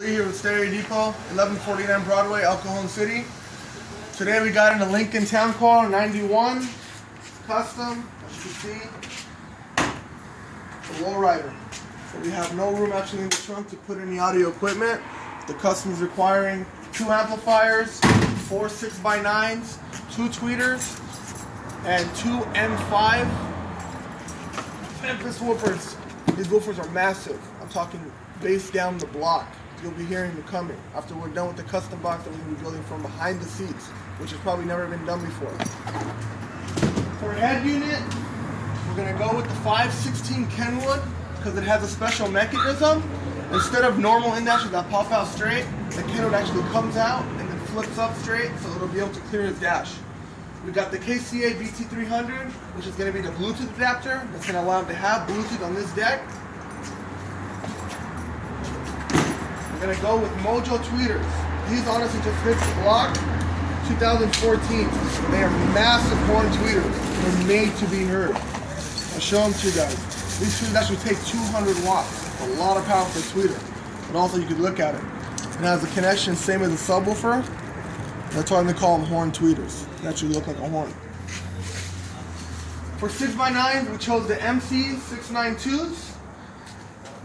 We're here with Stereo Depot, 1149 Broadway, El Cajon City. Today we got in a Lincoln Town Car 91 custom, as you can see, a lowrider. So we have no room actually in the trunk to put any audio equipment. The customer is requiring 2 amplifiers, 4 6x9s, 2 tweeters, and 2 M5 Memphis woofers. These woofers are massive. I'm talking bass down the block. You'll be hearing them coming after we're done with the custom box that we're going to be building from behind the seats, which has probably never been done before. For head unit, we're going to go with the 516 Kenwood because it has a special mechanism. Instead of normal indexes that pop out straight, the Kenwood actually comes out and then flips up straight, so it'll be able to clear his dash. We've got the KCA BT300, which is going to be the Bluetooth adapter that's going to allow him to have Bluetooth on this deck. We're going to go with Mojo tweeters. These honestly just hit the block 2014. They are massive horn tweeters. They're made to be heard. I'll show them to you guys. These tweeters actually take 200 watts. A lot of power for a tweeter. But also you could look at it. It has a connection same as a subwoofer. That's why they call them horn tweeters. They actually look like a horn. For 6x9s, we chose the MC 692s.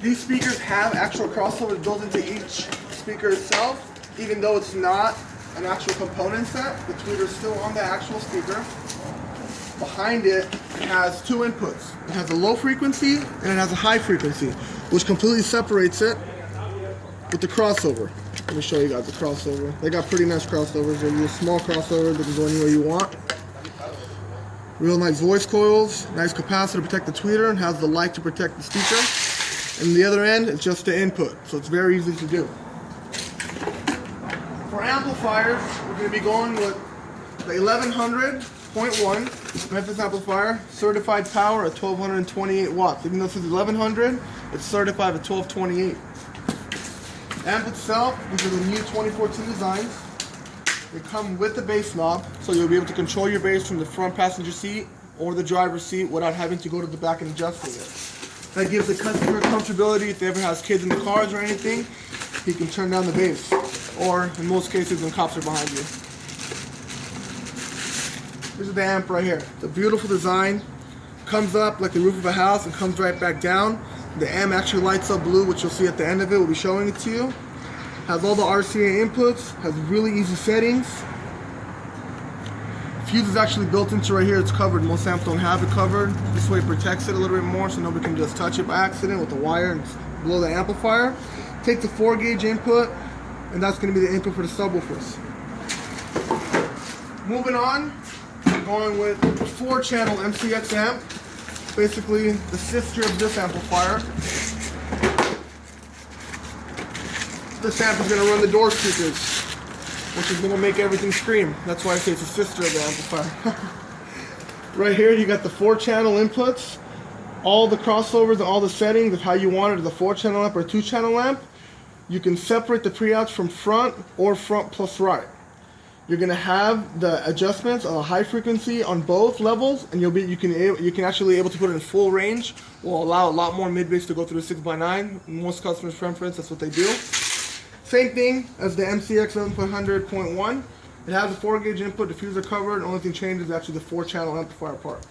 These speakers have actual crossovers built into each speaker itself, even though it's not an actual component set. The tweeter is still on the actual speaker. Behind it, it has 2 inputs. It has a low frequency and it has a high frequency, which completely separates it with the crossover. Let me show you guys the crossover. They got pretty nice crossovers. They're a small crossover that can go anywhere you want. Real nice voice coils, nice capacitor to protect the tweeter, and has the light to protect the speaker. And the other end, it's just the input, so it's very easy to do. For amplifiers, we're going to be going with the 1100.1 Memphis amplifier, certified power at 1228 watts. Even though this is 1100, it's certified at 1228. Amp itself, these are the new 2014 designs. They come with the bass knob, so you'll be able to control your bass from the front passenger seat or the driver's seat without having to go to the back and adjusting it. That gives the customer comfortability if they ever has kids in the cars or anything. He can turn down the bass, or in most cases when cops are behind you. This is the amp right here. It's a beautiful design. Comes up like the roof of a house and comes right back down. The amp actually lights up blue, which you'll see at the end of it. We'll be showing it to you. Has all the RCA inputs. Has really easy settings. Fuse is actually built into right here. It's covered. Most amps don't have it covered. This way it protects it a little bit more so nobody can just touch it by accident with the wire and blow the amplifier. Take the 4-gauge input, and that's going to be the input for the subwoofers. Moving on, we're going with a 4-channel MCX amp. Basically the sister of this amplifier. This amp is going to run the door speakers, which is going to make everything scream. That's why I say it's a sister of the amplifier. Right here you got the 4-channel inputs, all the crossovers and all the settings of how you want it as a 4-channel amp or a 2-channel amp. You can separate the pre-outs from front or front plus right. You're going to have the adjustments of a high frequency on both levels, and you can actually able to put it in full range. Will allow a lot more mid-bass to go through the 6x9. Most customers' preference, that's what they do. Same thing as the MCX 1100.1. It has a 4-gauge input, diffuser covered. The only thing changed is actually the 4-channel amplifier part.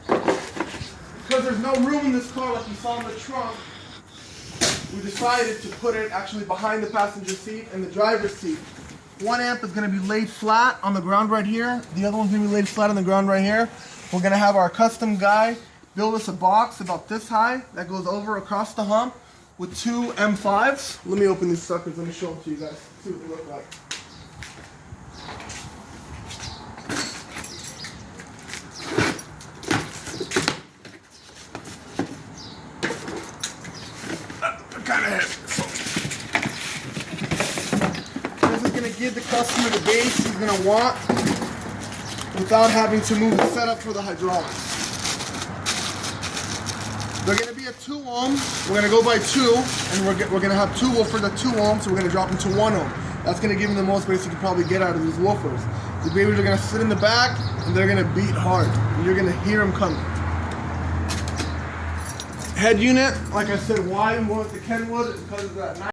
Because there's no room in this car like you saw in the trunk, we decided to put it actually behind the passenger seat and the driver's seat. One amp is going to be laid flat on the ground right here. The other one's going to be laid flat on the ground right here. We're going to have our custom guy build us a box about this high that goes over across the hump with 2 M5s. Let me open these suckers. Let me show them to you guys. See what they look like. Kind of heavy. This is going to give the customer the bass he's going to want without having to move the setup for the hydraulics. They're going to be at 2 ohm. We're going to go by 2, and we're going to have 2 woofers at 2 ohms, so we're going to drop them to 1 ohm. That's going to give them the most bass you can probably get out of these woofers. The babies are going to sit in the back, and they're going to beat hard. And you're going to hear them coming. Head unit, like I said, why we went with the Kenwood is because of that